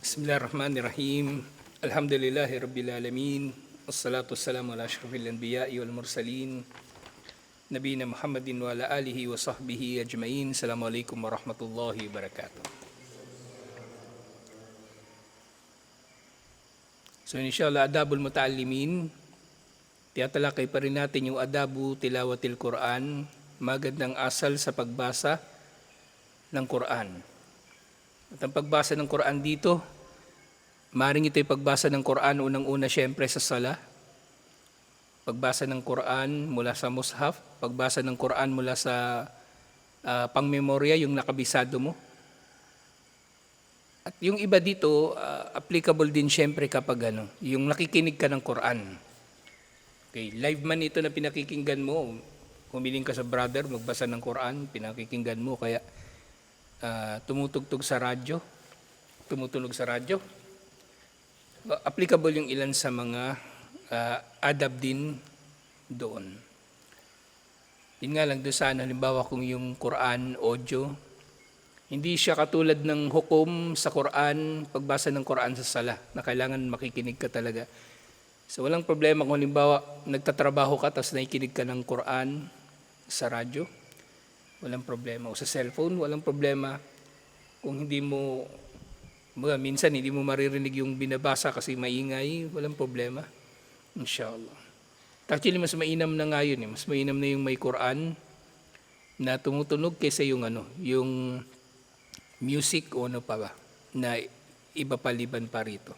Bismillahirrahmanirrahim. Alhamdulillahi Rabbil Alamin. Wassalatu wassalamu ala ashrafil anbiya'i wal mursalin. Nabiyina Muhammadin wa ala alihi wa sahbihi ajma'in. Assalamualaikum warahmatullahi wabarakatuh. So inshallah, adabul muta'allimin. Tiyatalakay pa rin natin yung adabu tilawatil Quran. Magandang asal sa pagbasa ng Quran. At ang pagbasa ng Quran dito, maaaring ito'y pagbasa ng Quran unang-una siyempre sa sala. Pagbasa ng Quran mula sa mushaf, pagbasa ng Quran mula sa pangmemorya, yung nakabisado mo. At yung iba dito, applicable din siyempre kapag yung nakikinig ka ng Quran. Okay, live man ito na pinakikinggan mo, humiling ka sa brother, magbasa ng Quran, pinakikinggan mo, kaya tumutugtog sa radyo, tumutunog sa radyo. Applicable yung ilan sa mga adab din doon. Yun nga lang doon sa halimbawa kung yung Quran, audio, hindi siya katulad ng hukom sa Quran, pagbasa ng Quran sa sala, na kailangan makikinig ka talaga. So walang problema kung halimbawa nagtatrabaho ka tapos nakikinig ka ng Quran sa radyo. Walang problema. O sa cellphone, walang problema. Kung hindi mo, minsan hindi mo maririnig yung binabasa kasi maingay, walang problema. Inshallah. Actually, mas mainam na nga yun. Mas mainam na yung may Quran na tumutunog kaysa yung yung music o ano pa ba, na iba paliban pa rito.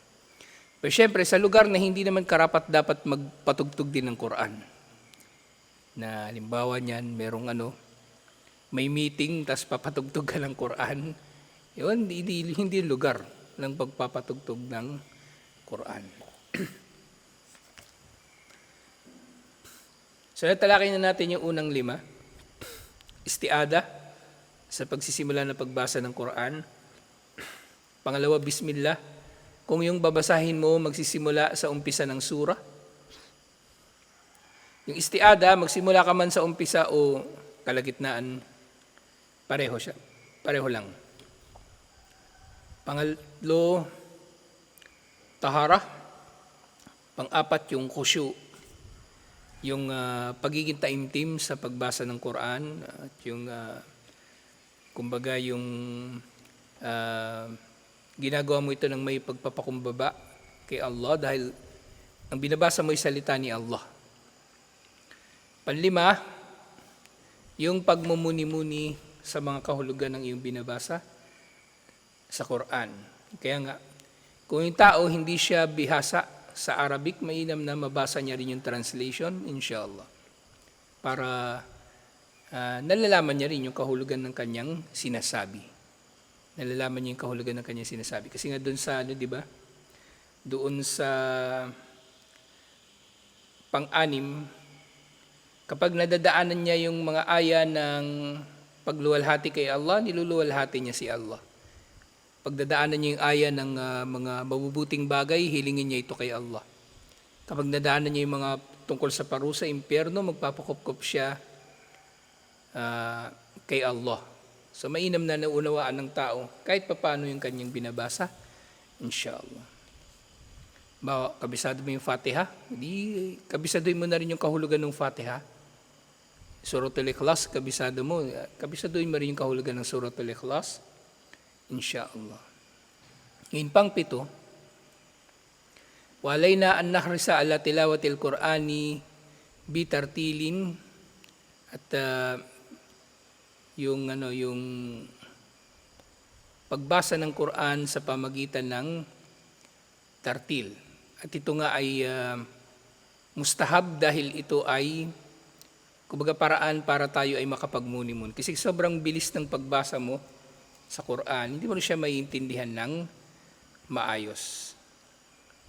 Pero syempre, sa lugar na hindi naman karapat dapat magpatugtog din ng Quran. Na halimbawa niyan, merong may meeting, tas papatugtog ka ng Quran. Yun, hindi lugar ng pagpapatugtog ng Quran. So, natalakay na natin yung unang 5. Istiada, sa pagsisimula ng pagbasa ng Quran. Pangalawa, Bismillah. Kung yung babasahin mo, magsisimula sa umpisa ng surah. Yung istiada, magsimula ka man sa umpisa o kalagitnaan, pareho siya. Pareho lang. Pangatlo, tahara. Pang-apat, yung khusyu. Yung pagiging taimtim sa pagbasa ng Quran. At yung, kumbaga, yung ginagawa mo ito ng may pagpapakumbaba kay Allah dahil ang binabasa mo ay salita ni Allah. Panlima, yung pagmumuni-muni sa mga kahulugan ng iyong binabasa sa Quran. Kaya nga, kung yung tao hindi siya bihasa sa Arabic, mainam na mabasa niya rin yung translation, inshallah. Para nalalaman niya rin yung kahulugan ng kanyang sinasabi. Nalalaman niya yung kahulugan ng kanyang sinasabi. Kasi nga doon sa, di ba? Doon sa pang-anim, kapag nadadaanan niya yung mga aya ng pagluwalhati kay Allah, niluluwalhati niya si Allah. Pagdadaanan niya yung aya ng mga mabubuting bagay, hilingin niya ito kay Allah. Kapag nadaanan niya yung mga tungkol sa parusa, impyerno, magpapakupkup siya kay Allah. So mainam na naunawaan ng tao, kahit paano yung kanyang binabasa, inshallah. Kabisado mo yung Fatiha? Hindi, kabisadoin mo na rin yung kahulugan ng Fatiha. Suratul Ikhlas, kabisaduhin mo rin yung kahulugan ng Suratul Ikhlas. Insyaallah. Ngayon pang 7, walay na an nahrisa ala tilawatil Qur'ani bitartilin, at yung pagbasa ng Quran sa pamagitan ng tartil. At ito nga ay mustahab dahil ito ay kumbaga paraan para tayo ay makapagmuni-muni. Kasi sobrang bilis ng pagbasa mo sa Quran, hindi mo siya maiintindihan ng maayos.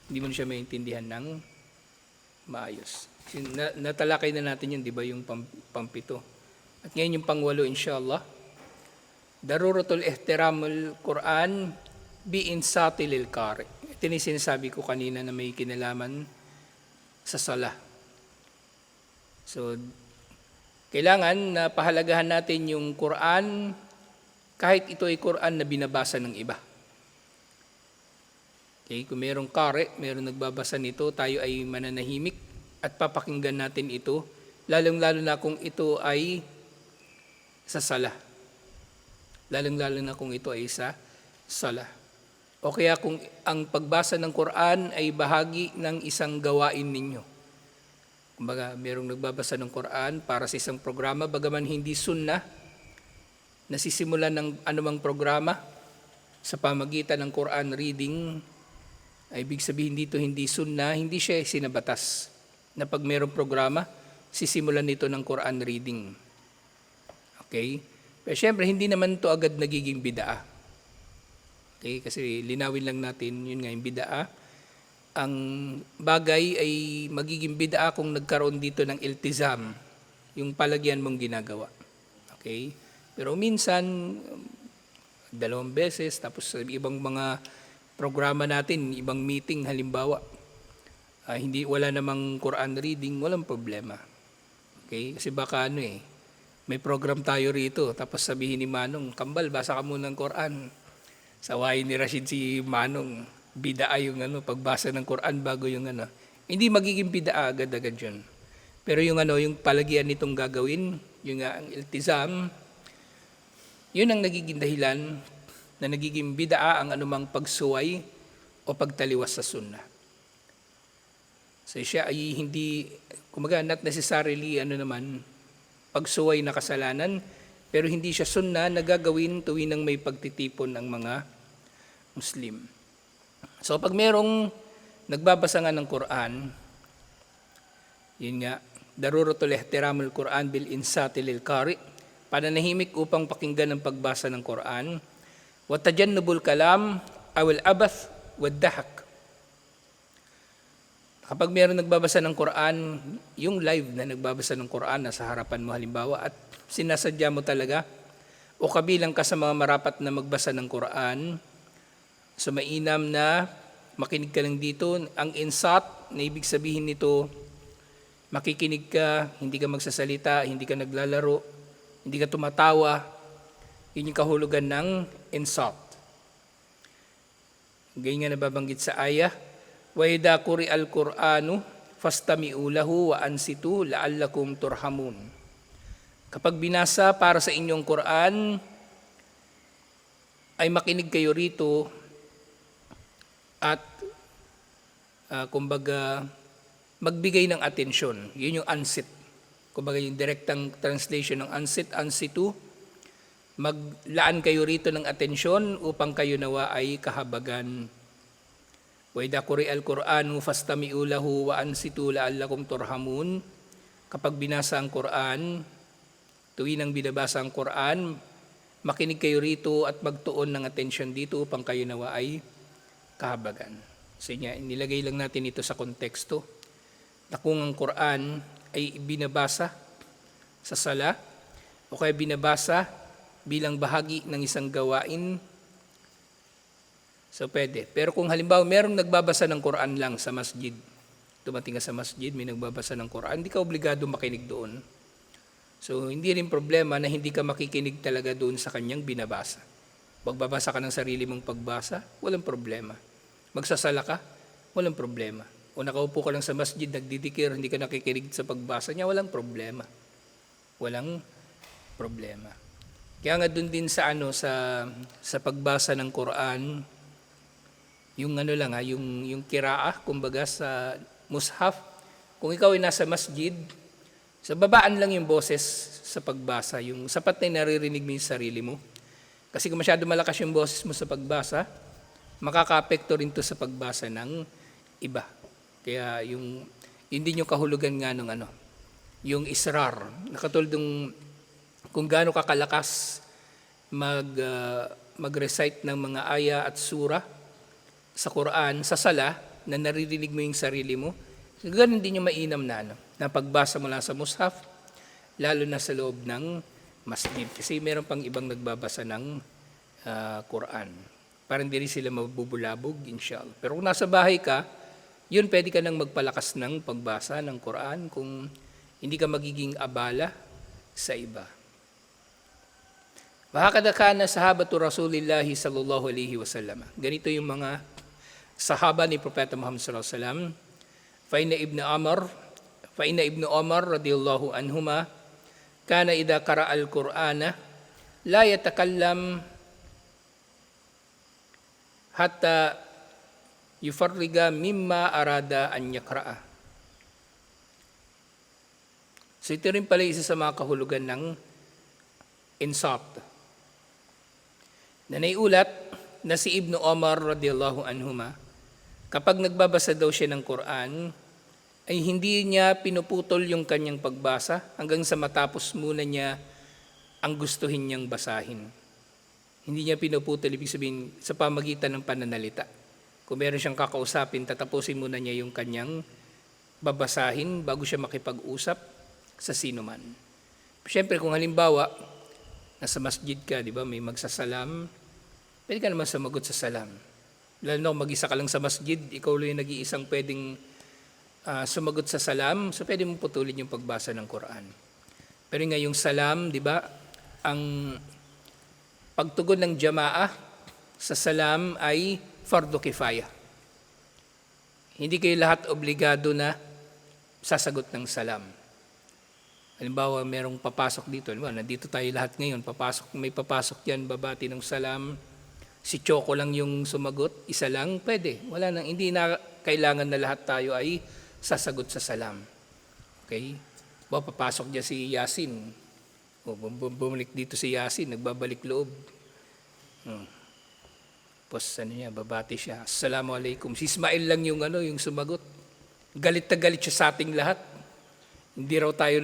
Hindi mo siya maiintindihan ng maayos. Natalakay na natin yun, di ba, yung pang-7. At ngayon yung pang-8, inshallah. Daruratul ihtiramul Quran biinsatilil qari. Ito na yung sinasabi ko kanina na may kinalaman sa sala. So, kailangan na pahalagahan natin yung Quran kahit ito ay Quran na binabasa ng iba. Okay, kung merong kare, merong nagbabasa nito, tayo ay mananahimik at papakinggan natin ito, lalong-lalo na kung ito ay sa sala. Lalong-lalo na kung ito ay sa sala. O kaya kung ang pagbasa ng Quran ay bahagi ng isang gawain ninyo. Kumbaga, merong nagbabasa ng Quran para sa isang programa, bagaman hindi sunnah, nasisimulan ng anumang programa sa pamagitan ng Quran reading, ay ibig sabihin dito hindi sunnah, hindi siya sinabatas. Na pag merong programa, sisimulan nito ng Quran reading. Okay? Pero syempre, hindi naman ito agad nagiging bid'ah. Okay? Kasi linawin lang natin, yun nga yung bid'ah. Ang bagay ay magiging bid'ah kung nagkaroon dito ng iltizam, yung palagyan mong ginagawa. Okay? Pero minsan, 2 beses, tapos sa ibang mga programa natin, ibang meeting halimbawa, wala namang Quran reading, walang problema. Okay? Kasi baka may program tayo rito, tapos sabihin ni Manong, Kambal, basa ka muna ng Quran. Sawayin ni Rashid si Manong, bid'ah yung pagbasa ng Quran bago yung Hindi magiging bid'ah agad-agad yun. Pero yung yung palagyan nitong gagawin, yung ang iltizam, yun ang nagiging dahilan na nagiging bid'ah ang anumang pagsuway o pagtaliwas sa sunnah. So siya ay hindi, kumaga not necessarily pagsuway na kasalanan, pero hindi siya sunnah na gagawin tuwing nang may pagtitipon ng mga Muslim. So pag merong nagbabasa nga ng Quran, yun nga, daruratul ihtiramul Quran bil insati lil qari, pananahimik upang pakinggan ang pagbasa ng Quran, wa tajannubul kalam awil abath wad dahak. Kapag meron nagbabasa ng Quran, yung live na nagbabasa ng Quran nasa harapan mo halimbawa at sinasadya mo talaga o kabilang ka sa mga marapat na magbasa ng Quran, so mainam na makinig ka lang dito. Ang insat na ibig sabihin nito, makikinig ka, hindi ka magsasalita, hindi ka naglalaro, hindi ka tumatawa. Yun yung kahulugan ng insat. Ganyan nga nababanggit sa ayah, wa idha quri'al Qur'anu fastami'u lahu wa ansitu la'allakum turhamun. Kapag binasa para sa inyong Quran, ay makinig kayo rito at kumbaga magbigay ng atensyon. Yun yung ansit. Kumbaga yung direktang translation ng ansit, ansitu, maglaan kayo rito ng atensyon upang kayo nawa ay kahabagan. Wa idha quri'al Qur'anu fastami'u lahu wa ansitu la'allakum turhamun. Kapag binasa ang Quran, tuwing ang binabasa ang Quran, makinig kayo rito at magtuon ng atensyon dito upang kayo nawa ay kahabagan. So nilagay lang natin ito sa konteksto na kung ang Quran ay binabasa sa sala o kaya binabasa bilang bahagi ng isang gawain, so pwede. Pero kung halimbawa merong nagbabasa ng Quran lang sa masjid, dumating ka sa masjid, may nagbabasa ng Quran, hindi ka obligado makinig doon. So hindi rin problema na hindi ka makikinig talaga doon sa kanyang binabasa. Magbabasa ka ng sarili mong pagbasa, walang problema. Magsasala ka, walang problema. O nakaupo ka lang sa masjid, nagdidikir, hindi ka nakikinig sa pagbasa niya, walang problema. Walang problema. Kaya nga doon din sa sa pagbasa ng Quran, yung yung kiraah, kumbaga sa mushaf, kung ikaw ay nasa masjid, sa babaan lang yung boses sa pagbasa, yung sapat na naririnig mo yung sarili mo. Kasi kung masyado malakas yung boses mo sa pagbasa, makaka-apekto rin to sa pagbasa ng iba. Kaya hindi nyo kahulugan nga ng yung israr, nakatulad kung gaano kakalakas mag-recite ng mga aya at sura sa Quran, sa sala, na naririnig mo yung sarili mo, ganun din yung mainam na pagbasa mo lang sa mushaf, lalo na sa loob ng masjid. Kasi meron pang ibang nagbabasa ng Quran. Parang hindi rin sila mabubulabog, inshallah. Pero kung nasa bahay ka, yun pwede ka nang magpalakas ng pagbasa ng Quran kung hindi ka magiging abala sa iba. Wahakada kana sahabatu Rasulillahi sallallahu alaihi wasallam. Ganito yung mga sahaba ni Propeta Muhammad sallallahu alaihi wasallam. Fa inna ibn Umar radhiyallahu anhuma kana idza qara'a al-Qur'ana la yatakallam hatta yufarriga mimma arada an yakra'a. So ito rin pala isa sa mga kahulugan ng insat. Na naiulat na si Ibn Umar radiyallahu anhuma, kapag nagbabasa daw siya ng Quran, ay hindi niya pinuputol yung kanyang pagbasa hanggang sa matapos muna niya ang gustuhin niyang basahin. Hindi niya pinuputol, ibig sabihin, sa pamagitan ng pananalita. Kung meron siyang kakausapin, tatapusin muna niya yung kanyang babasahin bago siya makipag-usap sa sino man. Siyempre, kung halimbawa, nasa masjid ka, di ba, may magsasalam, pwede ka naman sumagot sa salam. Lalo na kung mag-isa ka lang sa masjid, ikaw lang yung nag-iisang pwedeng sumagot sa salam, so pwede mo putulin yung pagbasa ng Quran. Pero nga yung salam, di ba, ang pagtugon ng jamaah sa salam ay fardu kifaya. Hindi kayo lahat obligado na sasagot ng salam. Halimbawa, merong papasok dito. Halimbawa, nandito tayo lahat ngayon. May papasok yan, babati ng salam. Si Choco lang yung sumagot, isa lang, pwede. Wala nang, hindi na kailangan na lahat tayo ay sasagot sa salam. Okay? Papasok dyan si Yasin. Bumalik dito si Yasin, nagbabalik loob. Tapos babati siya. Assalamualaikum. Si Ismail lang yung sumagot. Galit na galit siya sa ating lahat. Hindi raw tayo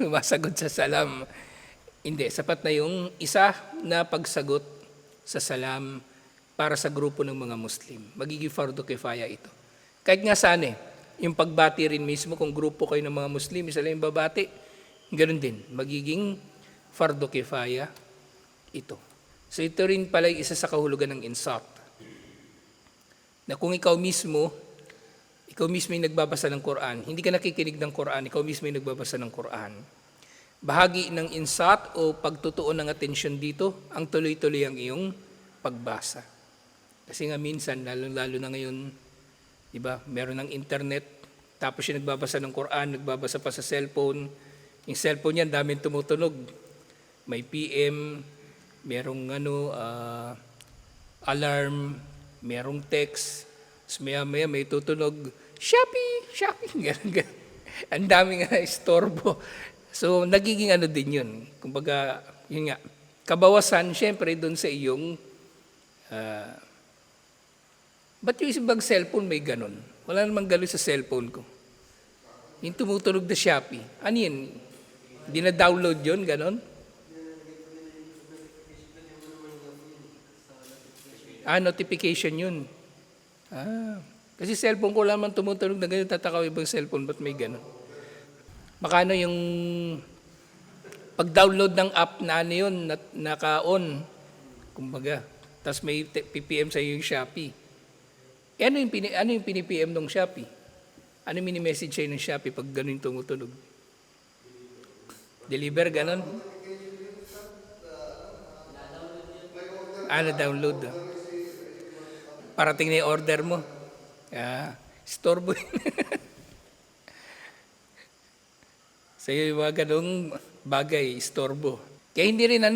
masagot sa salam. Hindi, sapat na yung isa na pagsagot sa salam para sa grupo ng mga Muslim. Magiging fardu kifaya ito. Kahit nga saan yung pagbati rin mismo, kung grupo kayo ng mga Muslim, isa lang yung babati, ganoon din, magiging fardu kifaya ito. So ito rin pala isa sa kahulugan ng insat. Na kung ikaw mismo yung nagbabasa ng Quran, hindi ka nakikinig ng Quran, ikaw mismo yung nagbabasa ng Quran. Bahagi ng insat o pagtutuon ng atensyon dito, ang tuloy-tuloy ang iyong pagbasa. Kasi nga minsan, lalo na ngayon, di ba, meron ng internet, tapos yung nagbabasa ng Quran, nagbabasa pa sa cellphone. Yung cellphone niyan, daming tumutunog. May PM, merong alarm, merong text, maya may tutunog, Shopee, ganun. Ang daming istorbo. So, nagiging din yun. Kumbaga, yun nga, kabawasan, syempre, doon sa iyong, ba't yung isang cellphone may ganun? Wala namang gano'n sa cellphone ko. Yung tumutunog na Shopee. Ano yun? Hindi na download yun, ganun? Notification yun. Kasi cellphone ko lamang tumutunog na ganyan, tatakaw ibang cellphone, ba't may gano'n? Makano yung pag-download ng app na yun, naka-on, kumbaga, tapos may PPM sa yung Shopee. Ano yung pinipm ng Shopee? Ano yung mini-message sa'yo ng Shopee pag gano'n yung tumutunog? Deliver, gano'n? Na-download. Parating na yung order mo. Storbo. Sa'yo yung mga ganong bagay, istorbo. Kaya hindi rin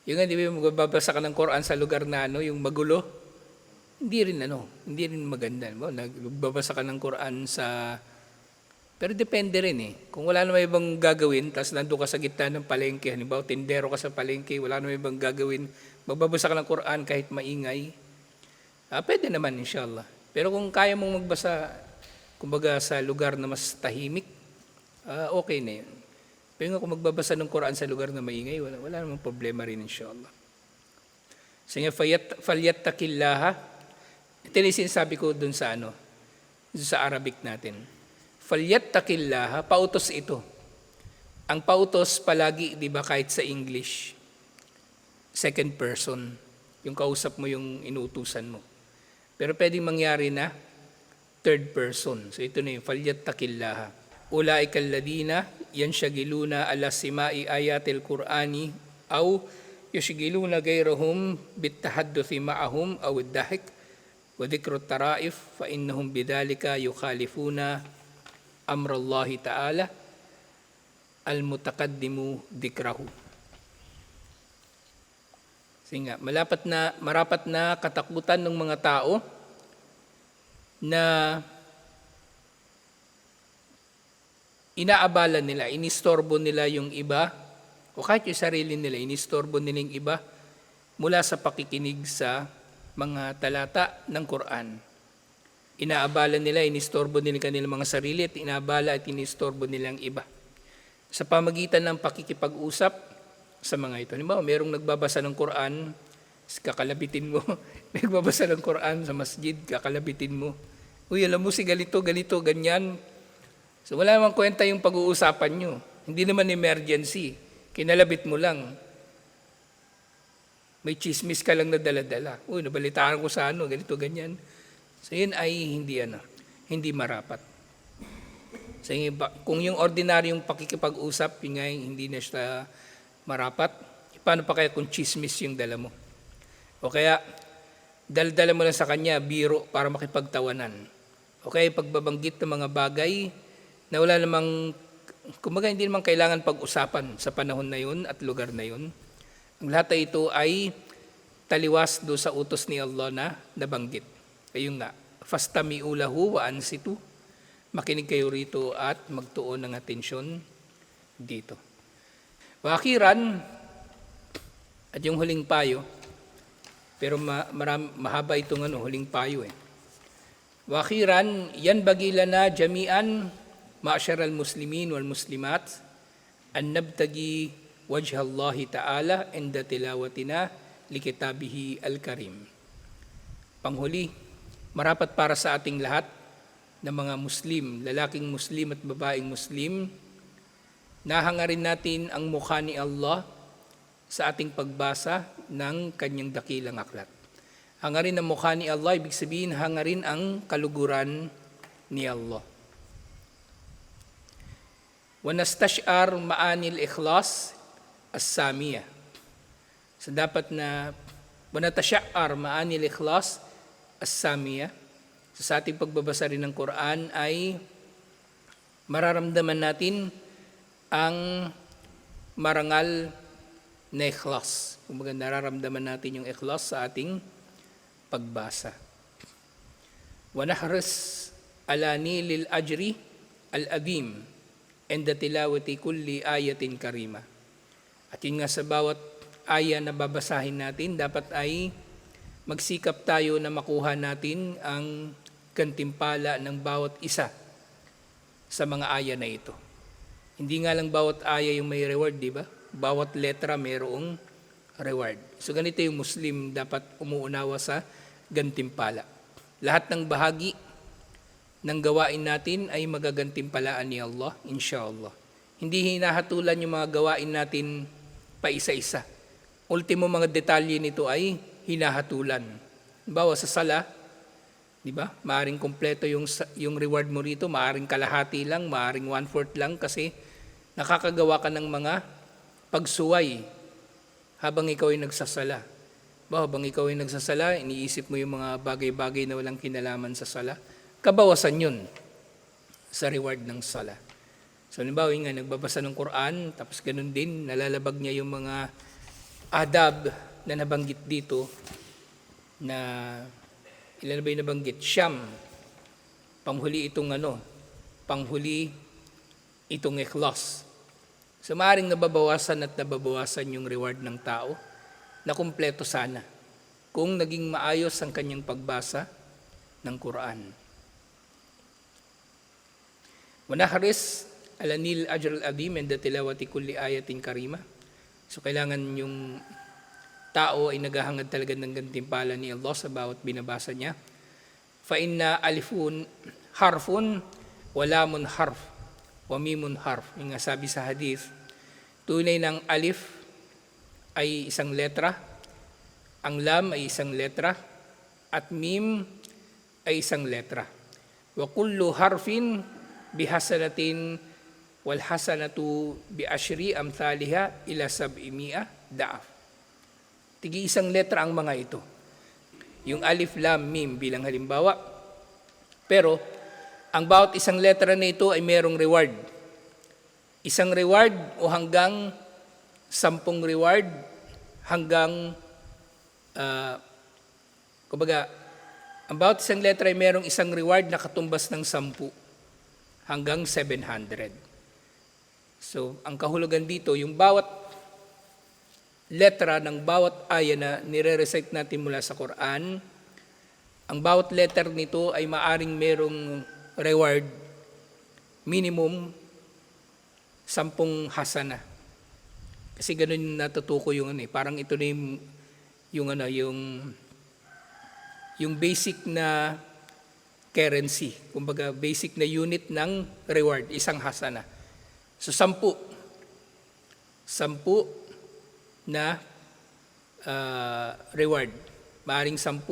yung di ba magbabasa ka ng Quran sa lugar na yung magulo, hindi rin maganda. Nagbabasa ka ng Quran sa, pero depende rin Kung wala naman ibang gagawin, tapos nandun ka sa gitna ng palengke, halimbawa tindero ka sa palengke, wala naman ibang gagawin, magbabasa ka ng Quran kahit maingay, pwede naman inshallah. Pero kung kaya mong magbasa, kumbaga sa lugar na mas tahimik, okay na yun. Pero kung magbabasa ng Quran sa lugar na maingay, wala namang problema rin inshallah. So nga, falyattaqillaha, ito na yung sinasabi ko dun sa sa Arabic natin. Falyattaqillaha, pautos ito. Ang pautos palagi, di ba, kahit sa English, second person, yung kausap mo yung inuutusan mo. Pero pwedeng mangyari na third person. So ito na yung falyattaqillaha. Ulaika alladhina yanshagiluna ala simai ayatil Qur'ani aw yushgiluna gayrahum bittahadduthi ma'ahum aw ad-dahik وذكر الطرائف فإنهم بذلك يخالفون أمر الله تعالى المتقدم ذكره. Sige nga, marapat na katakutan ng mga tao na inaabala nila, inistorbo nila yung iba, o kahit yung sarili nila, inistorbo nila yung iba mula sa pakikinig sa mga talata ng Quran. Inaabala nila, inistorbo nila kanilang mga sarili at inaabala at inistorbo nila ang iba sa pamagitan ng pakikipag-usap sa mga ito. Halimbawa, merong nagbabasa ng Quran, kakalabitin mo. Nagbabasa ng Quran sa masjid, kakalabitin mo. Uy, alam mo si ganito, ganyan. So wala namang kwenta yung pag-uusapan nyo. Hindi naman emergency. Kinalabit mo lang. May chismis ka lang na dala-dala. Uy, nabalitaan ko sa ganito, ganyan. So yun ay hindi marapat. So, kung yung ordinaryong pakikipag-usap, yun nga hindi na siya marapat, paano pa kaya kung chismis yung dala mo? O kaya, dala mo lang sa kanya, biro para makipagtawanan. O kaya pagbabanggit ng mga bagay na wala namang, kumbaga hindi naman kailangan pag-usapan sa panahon na yun at lugar na yun. Ang lahat ay ito ay taliwas do sa utos ni Allah na nabanggit. Ayun nga, fastami'u lahu wa ansitu. Makinig kayo rito at magtuon ng atensyon dito. Wakiran, at yung huling payo, pero mahaba itong huling payo Wakiran, yan bagila na jami'an, ma'asyar al-muslimin wal-muslimat, an nabtagi wajha Allah Ta'ala inda tilawatina likitabihi al-karim. Panghuli, marapat para sa ating lahat na mga Muslim, lalaking Muslim at babaeng Muslim, nahangarin natin ang mukha ni Allah sa ating pagbasa ng kanyang dakilang aklat. Hangarin ang mukha ni Allah, ibig sabihin hangarin ang kaluguran ni Allah. Wanastash'ar ma'anil ikhlas as-samiyah. So dapat na wanatash'ar ma'anil ikhlas as-samiyah. So sa ating pagbabasa rin ng Quran ay mararamdaman natin ang marangal na ikhlas. Kumbaga nararamdaman natin yung ikhlas sa ating pagbasa. Wanahris ala nilil ajri al-adim inda tilawati kulli ayatin karima. At yun nga sa bawat aya na babasahin natin, dapat ay magsikap tayo na makuha natin ang gantimpala ng bawat isa sa mga aya na ito. Hindi nga lang bawat aya yung may reward, di ba? Bawat letra mayroong reward. So ganito yung Muslim dapat umuunawa sa gantimpala. Lahat ng bahagi ng gawain natin ay magagantimpalaan ni Allah, inshallah. Hindi hinahatulan yung mga gawain natin pa isa-isa. Ultimo mga detalye nito ay hinahatulan. Bawa sa sala, di ba? Maaring kompleto yung reward mo rito, maaring kalahati lang, maaring 1/4 lang kasi nakakagawa ka ng mga pagsuway habang ikaw ay nagsasala. Habang ikaw ay nagsasala, iniisip mo yung mga bagay-bagay na walang kinalaman sa sala, kabawasan yun sa reward ng sala. So, halimbawa nga, nagbabasa ng Quran, tapos ganun din, nalalabag niya yung mga adab na nabanggit dito, na ilan ba yung nabanggit? Siyam. Panghuli itong ikhlas. So, maaaring nababawasan at nababawasan yung reward ng tao na kumpleto sana kung naging maayos ang kanyang pagbasa ng Quran. Wanahris alanil ajr al-adim inda tilawati kulli ayatin karima. So kailangan yung tao ay naghahangad talaga ng gantimpala ni Allah sa bawat binabasa niya. Fa inna alifun harfun wa lamun harf wa mimun harf. Yung nga sabi sa hadith, tunay ng alif ay isang letra, ang lam ay isang letra, at mim ay isang letra. Wa kullu harfin bihasanatin wal hasanatu bi ashri amthaliha ila 700 da'af. Tigi isang letra ang mga ito. yung alif, lam, mim bilang halimbawa. Pero, ang bawat isang letra na ito ay merong reward. Isang reward o hanggang 10 reward, hanggang, kumbaga, ang bawat isang letra ay merong isang reward na katumbas ng 10 hanggang 700. So, ang kahulugan dito, yung bawat letra ng bawat aya na nire-recite natin mula sa Quran, ang bawat letter nito ay maaring merong reward, minimum 10 hasana. Kasi ganun yung natutuko yung parang ito na yung basic na currency, kumbaga basic na unit ng reward, isang hasana. So 10 na reward, maaring 10.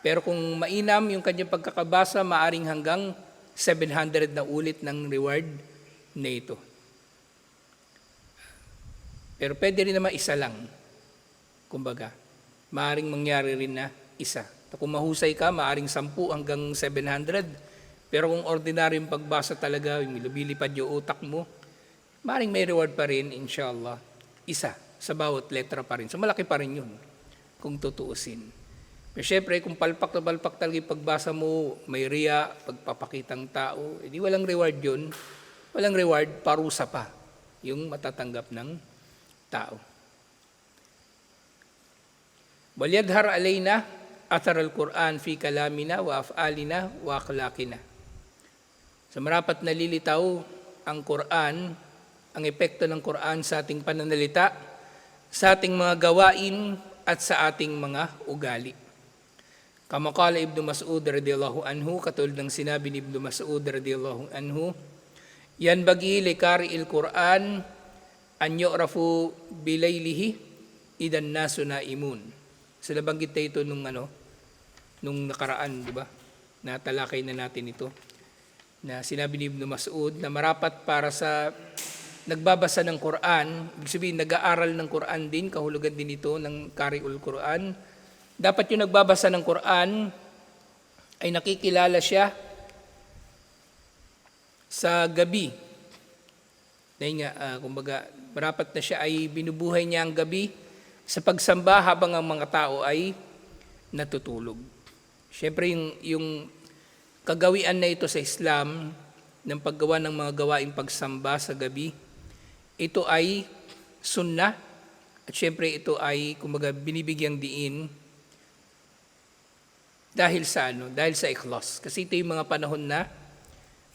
Pero kung mainam yung kanyang pagkakabasa, maaring hanggang 700 na ulit ng reward na ito. Pero pwede rin naman isa lang. Kumbaga, maaring mangyari rin na isa. Kung mahusay ka, maaring 10 hanggang 700. Pero kung ordinaryong pagbasa talaga, yung lumilipad yung utak mo, maaring may reward pa rin, inshallah, isa sa bawat letra pa rin. So malaki pa rin yun, kung tutuusin. Pero syempre, kung palpak na palpak talaga yung pagbasa mo, may riya, pagpapakitang tao, edi walang reward yun. Walang reward, parusa pa yung matatanggap ng tao. Walyadhar alayna athar al-Quran fi kalamina wa af'alina wa akhlaqina. So marapat nalilitaw ang Quran, ang epekto ng Quran sa ating pananalita, sa ating mga gawain at sa ating mga ugali. Kama qala Ibnu Mas'ud radhiyallahu anhu, katulad ng sinabi ni Ibnu Mas'ud radhiyallahu anhu, yan bagi likari'il Quran an yu'rafu bilaylihi idan nasu naimun. So nabanggit na ito nung nakaraan, di ba? Natalakay na natin ito. Na sinabi ni Ibnu Mas'ud na marapat para sa nagbabasa ng Quran, ibig sabihin nag-aaral ng Quran din, kahulugan din ito ng Qari'ul Quran. Dapat yung nagbabasa ng Quran ay nakikilala siya sa gabi. Dahil nga, kumbaga, marapat na siya ay binubuhay niya ang gabi sa pagsamba habang ang mga tao ay natutulog. Siyempre, yung kagawian na ito sa Islam, ng paggawa ng mga gawaing pagsamba sa gabi, ito ay sunnah, at siyempre ito ay, kumbaga, binibigyang diin dahil sa ikhlas. Kasi ito yung mga panahon na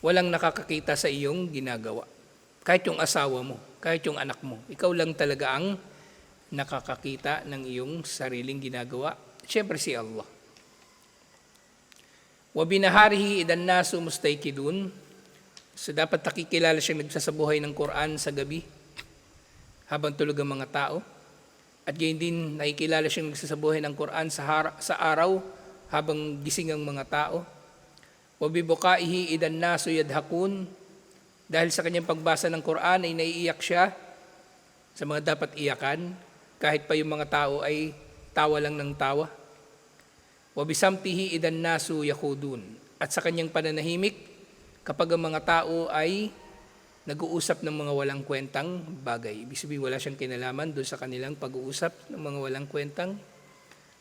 walang nakakakita sa iyong ginagawa. Kahit yung asawa mo, kahit yung anak mo, ikaw lang talaga ang nakakakita ng iyong sariling ginagawa. Siyempre si Allah. Wa binaharihi idan nasu mustaykidun. So dapat nakikilala siyang nagsasabuhay ng Quran sa gabi habang tulog ang mga tao. At gayon din nakikilala siyang nagsasabuhay ng Quran sa araw habang gising ang mga tao. Wa bibukaihi idan nasu yadhakun. Dahil sa kanyang pagbasa ng Quran ay naiiyak siya sa mga dapat iyakan, kahit pa yung mga tao ay tawa lang ng tawa. Wa bisamtihi idan nasu yakudun. At sa kanyang pananahimik, kapag ang mga tao ay nag-uusap ng mga walang kwentang bagay. Ibig sabihin, wala siyang kinalaman doon sa kanilang pag-uusap ng mga walang kwentang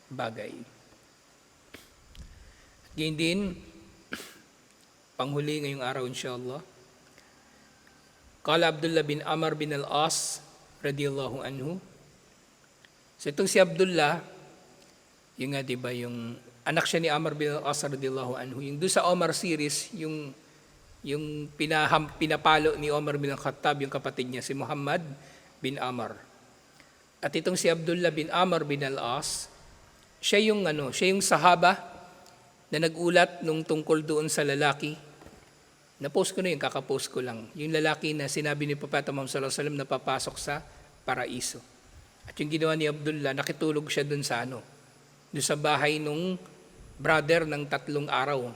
bagay. Ganyan din, panghuli ngayong araw inshallah. Qala Abdullah bin Amr bin al-As radiyallahu anhu. So itong si Abdullah, yung nga diba, yung anak siya ni Amr bin al-As radiyallahu anhu. Yung doon sa Omar series, yung pinapalo ni Omar bin al-Khattab, yung kapatid niya, si Muhammad bin Amr. At itong si Abdullah bin Amr bin al-As, siya yung sahaba na nagulat nung tungkol doon sa lalaki. Na-post ko na yun, kakapost ko lang. Yung lalaki na sinabi ni Propeta Muhammad sallallahu alaihi wasallam na papasok sa paraiso. At yung ginawa ni Abdullah, nakitulog siya doon sa bahay nung brother ng 3 araw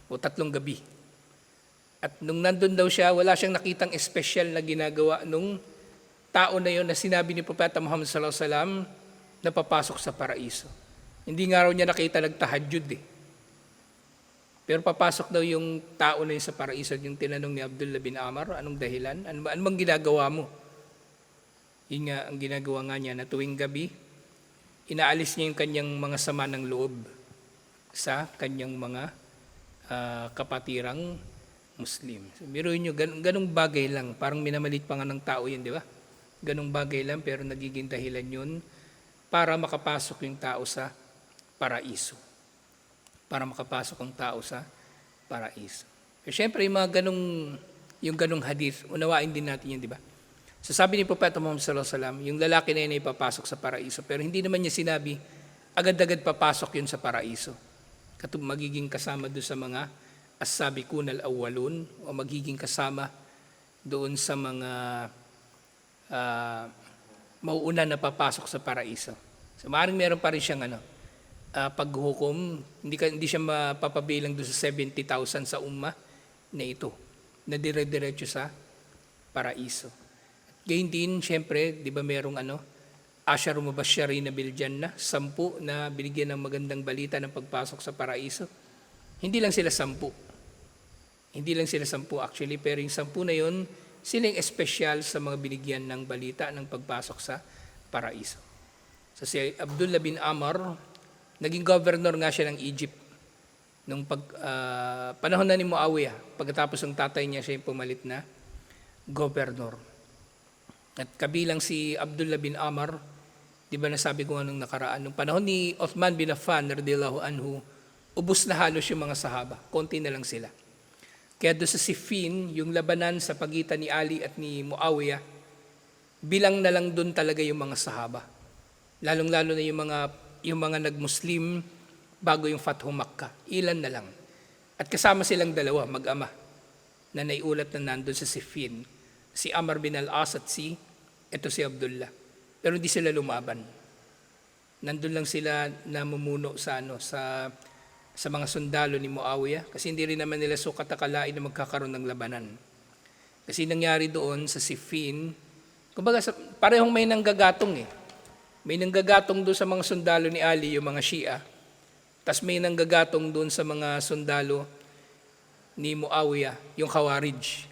o 3 gabi. At nung nandun daw siya, wala siyang nakitang espesyal na ginagawa nung tao na yon na sinabi ni Propeta Muhammad sallallahu alaihi wasallam na papasok sa paraiso. Hindi nga raw niya nakita nagtahajjud eh. Pero papasok daw yung tao na yun sa paraiso. Yung tinanong ni Abdullah bin Amr, anong dahilan? Ano bang ginagawa mo? Yun nga, ang ginagawa nga niya na tuwing gabi, inaalis niya yung kanyang mga sama ng loob sa kanyang mga kapatirang Muslim. So, biruin nyo, ganong bagay lang. Parang minamalit pa nga ng tao yun, di ba? Ganong bagay lang, pero nagiging dahilan yun para makapasok yung tao sa paraiso. Para makapasok ang tao sa paraiso. Pero syempre, yung ganong hadith, unawain din natin yun, di ba? So sabi ni Propeta Muhammad sallallahu alaihi wasallam, yung lalaki na yun ay papasok sa paraiso. Pero hindi naman niya sinabi, agad-agad papasok yun sa paraiso. Magiging kasama doon sa mga as-sabiqun al-awwalun o magiging kasama doon sa mga mauuna na papasok sa paraiso. So maaaring meron pa rin siyang paghukom, hindi siya mapapabilang doon sa 70,000 sa umma na ito, na dire-diretso sa paraiso. Gayun din, syempre, di ba merong Asharu mubashirin na bil Jannah, 10 na binigyan ng magandang balita ng pagpasok sa paraiso. Hindi lang sila 10. Hindi lang sila 10 actually, pero yung 10 na yun, sila yung espesyal sa mga binigyan ng balita ng pagpasok sa paraiso. So si Abdullah bin Amr, naging governor nga siya ng Egypt nung panahon na ni Muawiyah. Pagkatapos ng tatay niya, siya yung pumalit na governor. At kabilang si Abdullah bin Amr, di ba nasabi ko nga nung nakaraan, nung panahon ni Uthman bin Affan radhiyallahu anhu, ubos na halos yung mga sahaba, konti na lang sila. Kaya doon sa Siffin, yung labanan sa pagitan ni Ali at ni Muawiyah, bilang na lang doon talaga yung mga sahaba. Lalong-lalo na yung mga nag-Muslim bago yung Fathu Makkah. Ilan na lang. At kasama silang dalawa, mag-ama, na naiulat na nandun sa Siffin. Si Amr bin al-As at si Abdullah. Pero hindi sila lumaban. Nandun lang sila namumuno sa mga sundalo ni Muawiyah kasi hindi rin naman nila sukat akalain na magkakaroon ng labanan. Kasi nangyari doon sa Siffin, kumbaga parehong may nanggagatong eh. May nanggagatong doon sa mga sundalo ni Ali, yung mga Shia. Tapos may nanggagatong doon sa mga sundalo ni Muawiyah, yung Khawarij.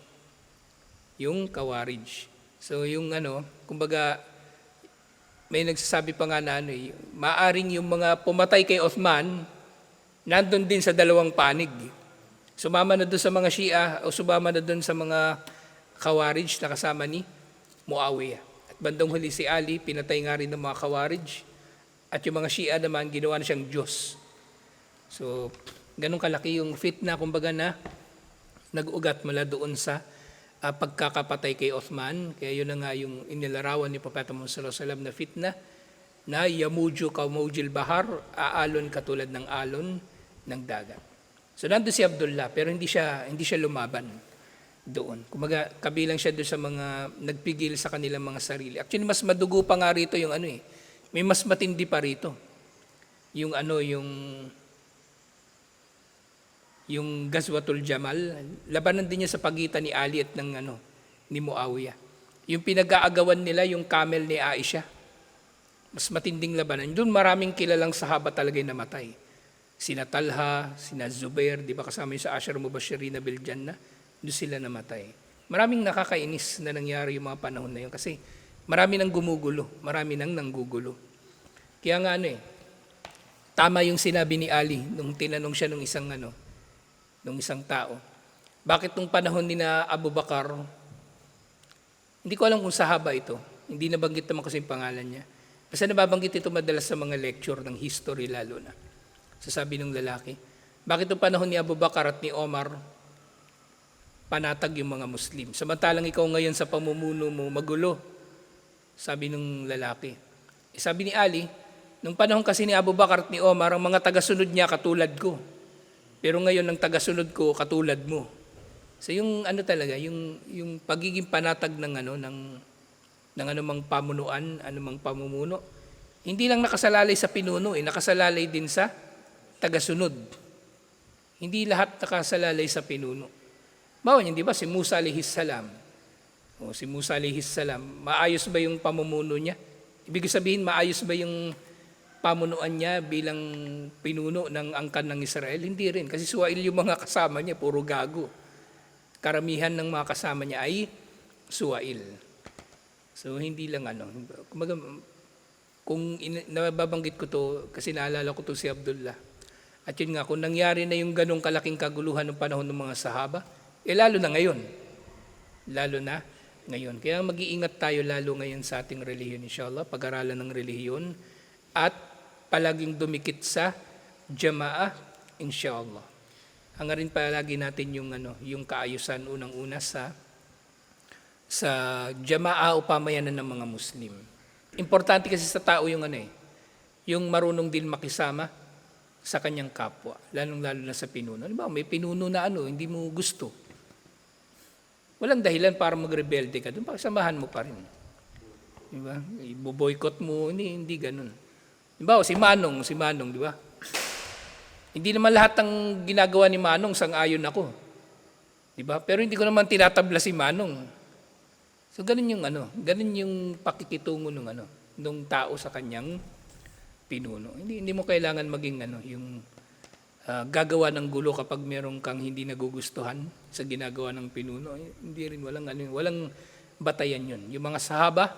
Yung Khawarij. So yung kumbaga may nagsasabi pa nga na maaring yung mga pumatay kay Uthman, nandun din sa dalawang panig. Sumama na doon sa mga Shia o sumama na doon sa mga Khawarij na kasama ni Muawiyah. At bandang huli si Ali, pinatay nga rin ng mga Khawarij. At yung mga Shia naman, ginawa na siyang Diyos. So, ganun kalaki yung fitna, kumbaga na nag-ugat mula doon sa pagkakapatay kay Uthman. Kaya yun na nga yung inilarawan ni Propeta Muhammad sallallahu alaihi wasallam na fitna, na yamuju kaumujil bahar, aalon katulad ng alon ng dagat. So nandun si Abdullah, pero hindi siya lumaban doon. Kumaga kabilang siya doon sa mga nagpigil sa kanilang mga sarili. Actually mas madugo pa nga rito yung may mas matindi pa rito. Yung Ghazwatul Jamal, labanan din niya sa pagitan ni Ali at ni Muawiyah. Yung pinag-aagawan nila yung camel ni Aisha. Mas matinding labanan. Doon maraming kilalang sahaba talaga yung namatay. Sina Talha, sina Zubair, di ba kasama yung sa Asharu mubashirin na bil Jannah, doon sila namatay. Maraming nakakainis na nangyari yung mga panahon na yun kasi marami nang gumugulo, marami nang nanggugulo. Kaya nga tama yung sinabi ni Ali nung tinanong siya nung isang tao. Bakit nung panahon ni na Abu Bakar, hindi ko alam kung sahaba ito, hindi nabanggit naman kasi yung pangalan niya. Basta nababanggit ito madalas sa mga lecture ng history lalo na. Sasabi ng lalaki, bakit nung panahon ni Abu Bakar at ni Omar, panatag yung mga Muslim. Samantalang ikaw ngayon sa pamumuno mo, magulo. Sabi ng lalaki. Sabi ni Ali, nung panahon kasi ni Abu Bakar at ni Omar, ang mga tagasunod niya katulad ko. Pero ngayon ang tagasunod ko katulad mo. So yung talaga, yung pagiging panatag ng anumang pamunuan, anumang pamumuno, hindi lang nakasalalay sa pinuno, nakasalalay din sa tagasunod. Hindi lahat nakasalalay sa pinuno. Bawa niyan, di ba, si Musa alayhis salam. Si Musa alayhis salam, maayos ba yung pamumuno niya? Ibig sabihin, maayos ba yung pamunuan niya bilang pinuno ng angkan ng Israel? Hindi rin, kasi Suwail yung mga kasama niya, puro gago. Karamihan ng mga kasama niya ay Suwail. So hindi lang kumbaga, nababanggit ko to kasi naalala ko to si Abdullah. At yun nga, kung nangyari na yung ganong kalaking kaguluhan ng panahon ng mga sahaba, lalo na ngayon. Lalo na ngayon. Kaya mag-iingat tayo lalo ngayon sa ating relihiyon, inshallah, pag-aralan ng relihiyon, at palaging dumikit sa jamaah, inshallah. Hangarin palagi natin yung kaayusan unang-una sa jamaah o pamayanan ng mga Muslim. Importante kasi sa tao yung yung marunong din makisama sa kanyang kapwa, lalong-lalo na sa pinuno. Diba, may pinuno na hindi mo gusto. Walang dahilan para magrebelde ka doon, pakisamahan mo pa rin. Diba? I-boycott mo, hindi ganun. Diba, si Manong, di ba? Hindi naman lahat ng ginagawa ni Manong sang-ayon ako. Diba? Pero hindi ko naman tinatabla si Manong. So ganun yung pakikitungo nung tao sa kanyang pinuno. Hindi mo kailangan maging yung gagawa ng gulo kapag meron kang hindi nagugustuhan sa ginagawa ng pinuno. Hindi rin, walang batayan yun. Yung mga sahaba,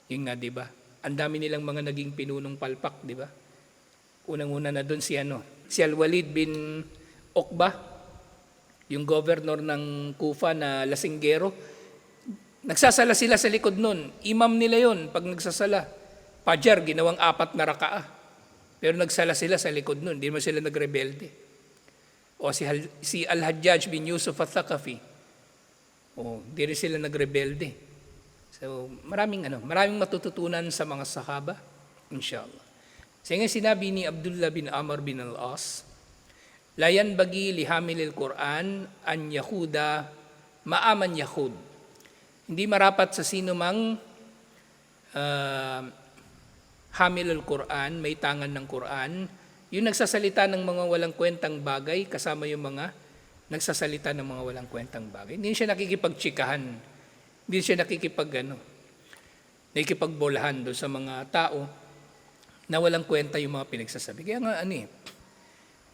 yun nga, di ba? Ang dami nilang mga naging pinunong palpak, di ba? Unang-una na doon si Al-Walid bin Uqba, yung governor ng Kufa na lasinggero. Nagsasala sila sa likod nun. Imam nila yon pag nagsasala. Fajr, ginawang 4 na rakaah. Pero nagsala sila sa likod nun. Hindi mo sila nagrebelde. O si Al-Hajjaj bin Yusuf al-Thaqafi. Hindi rin sila nagrebelde. So, maraming matututunan sa mga sahaba, inshallah. Kasi nga sinabi ni Abdullah bin Amr bin al-As, la yanbaghi li hamilil Quran an yahuda ma'aman yahud. Hindi marapat sa sino mang hamilul Quran, may tangan ng Quran, yung nagsasalita ng mga walang kwentang bagay kasama yung mga nagsasalita ng mga walang kwentang bagay. Hindi siya nakikipagtsikahan. Hindi siya nakikipagbolahan doon sa mga tao na walang kwenta yung mga pinagsasabi. Kaya nga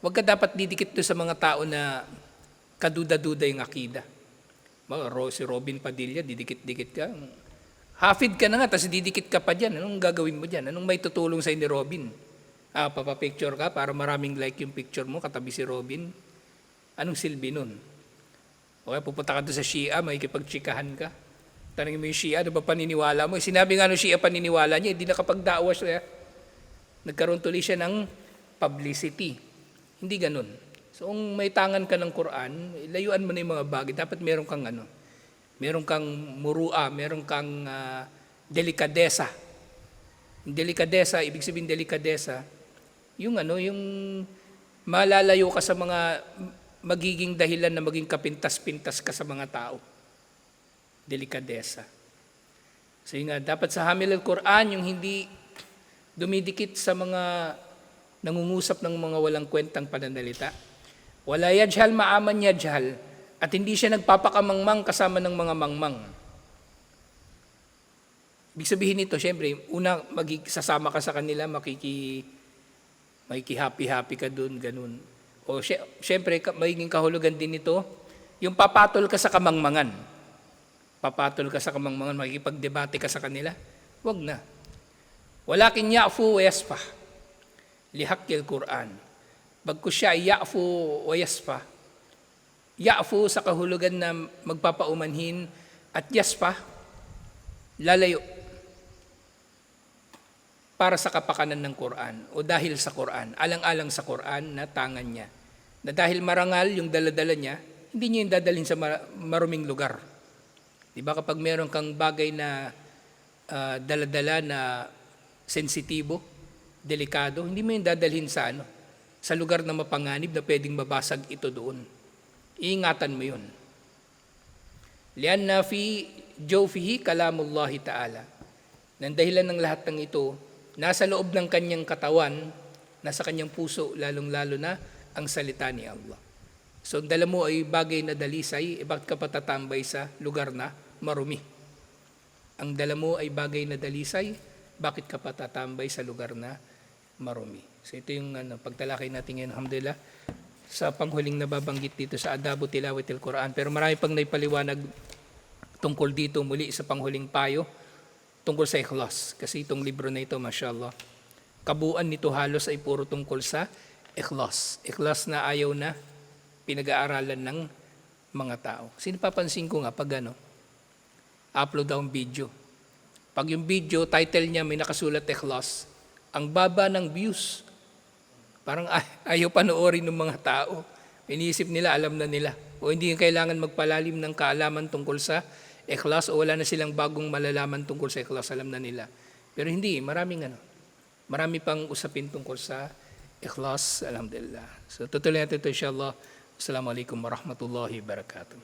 huwag ka dapat didikit doon sa mga tao na kaduda-duda yung akida. Si Robin Padilla, didikit-dikit ka. Hafid ka na nga, tapos didikit ka pa dyan. Anong gagawin mo dyan? Anong may tutulong sa'yo ni Robin? Papapicture ka para maraming like yung picture mo, katabi si Robin. Anong silbi nun? Okay, pupunta ka doon sa Shia, makikipagtsikahan ka. Tanungin mo yung Shia, ano ba paniniwala mo? Sinabi nga ng Shia paniniwala niya, hindi nakapagdaawa siya. Nagkaroon tuloy siya ng publicity. Hindi ganun. So kung may tangan ka ng Quran, layuan mo na yung mga bagay. Dapat meron kang meron kang murua, meron kang delikadesa. Delikadesa, ibig sabihin delikadesa, yung malalayo ka sa mga magiging dahilan na maging kapintas-pintas ka sa mga tao. Delikadesa. So yun nga, dapat sa hamil al-Quran, yung hindi dumidikit sa mga nangungusap ng mga walang kwentang pananalita. Wala yajhal ma'aman yajhal, at hindi siya nagpapakamangmang kasama ng mga mangmang. Ibig sabihin nito, syempre, una, sasama ka sa kanila, makikihappy-happy ka dun, ganun. O syempre, magiging kahulugan din nito, yung papatol ka sa kamangmangan. Makikipagdebate ka sa kanila, wag na. Walakin ya'fu wa yasfah, lihaqqil Quran. Bagkus siya ya'fu wa yasfah. Ya'fu sa kahulugan na magpapaumanhin, at yasfah, lalayo. Para sa kapakanan ng Quran, o dahil sa Quran, alang-alang sa Quran na tangan niya. Na dahil marangal yung daladala niya, hindi niya yung dadalhin sa maruming lugar. Diba kapag meron kang bagay na daladala na sensitibo, delikado, hindi mo yung dadalhin sa lugar na mapanganib na pwedeng mabasag ito doon. Iingatan mo yun. Lianna fi jawfihi kalamullahi ta'ala. Nang dahilan ng lahat ng ito, nasa loob ng kanyang katawan, nasa kanyang puso, lalong-lalo na ang salita ni Allah. So, ang dala mo ay bagay na dalisay, bakit ka patatambay sa lugar na marumi? Ang dala mo ay bagay na dalisay, bakit ka patatambay sa lugar na marumi. So ito yung pagtalakay natin ngayon, alhamdulillah, sa panghuling nababanggit dito sa Adabu Tilawatil Quran. Pero marami pang naipaliwanag tungkol dito muli sa panghuling payo, tungkol sa ikhlas. Kasi itong libro na ito, mashallah, kabuuan nito halos ay puro tungkol sa ikhlas. Ikhlas na ayaw na pinag-aaralan ng mga tao. Sinapapansin ko nga pag upload daw ang video. Pag yung video, title niya may nakasulat ikhlas, ang baba ng views. Parang ayaw panoorin ng mga tao. Iniisip nila, alam na nila. O hindi kailangan magpalalim ng kaalaman tungkol sa ikhlas o wala na silang bagong malalaman tungkol sa ikhlas, alam na nila. Pero hindi, marami pang usapin tungkol sa ikhlas, alhamdulillah. So tutuloy natin ito insyaAllah. Assalamualaikum warahmatullahi wabarakatuh.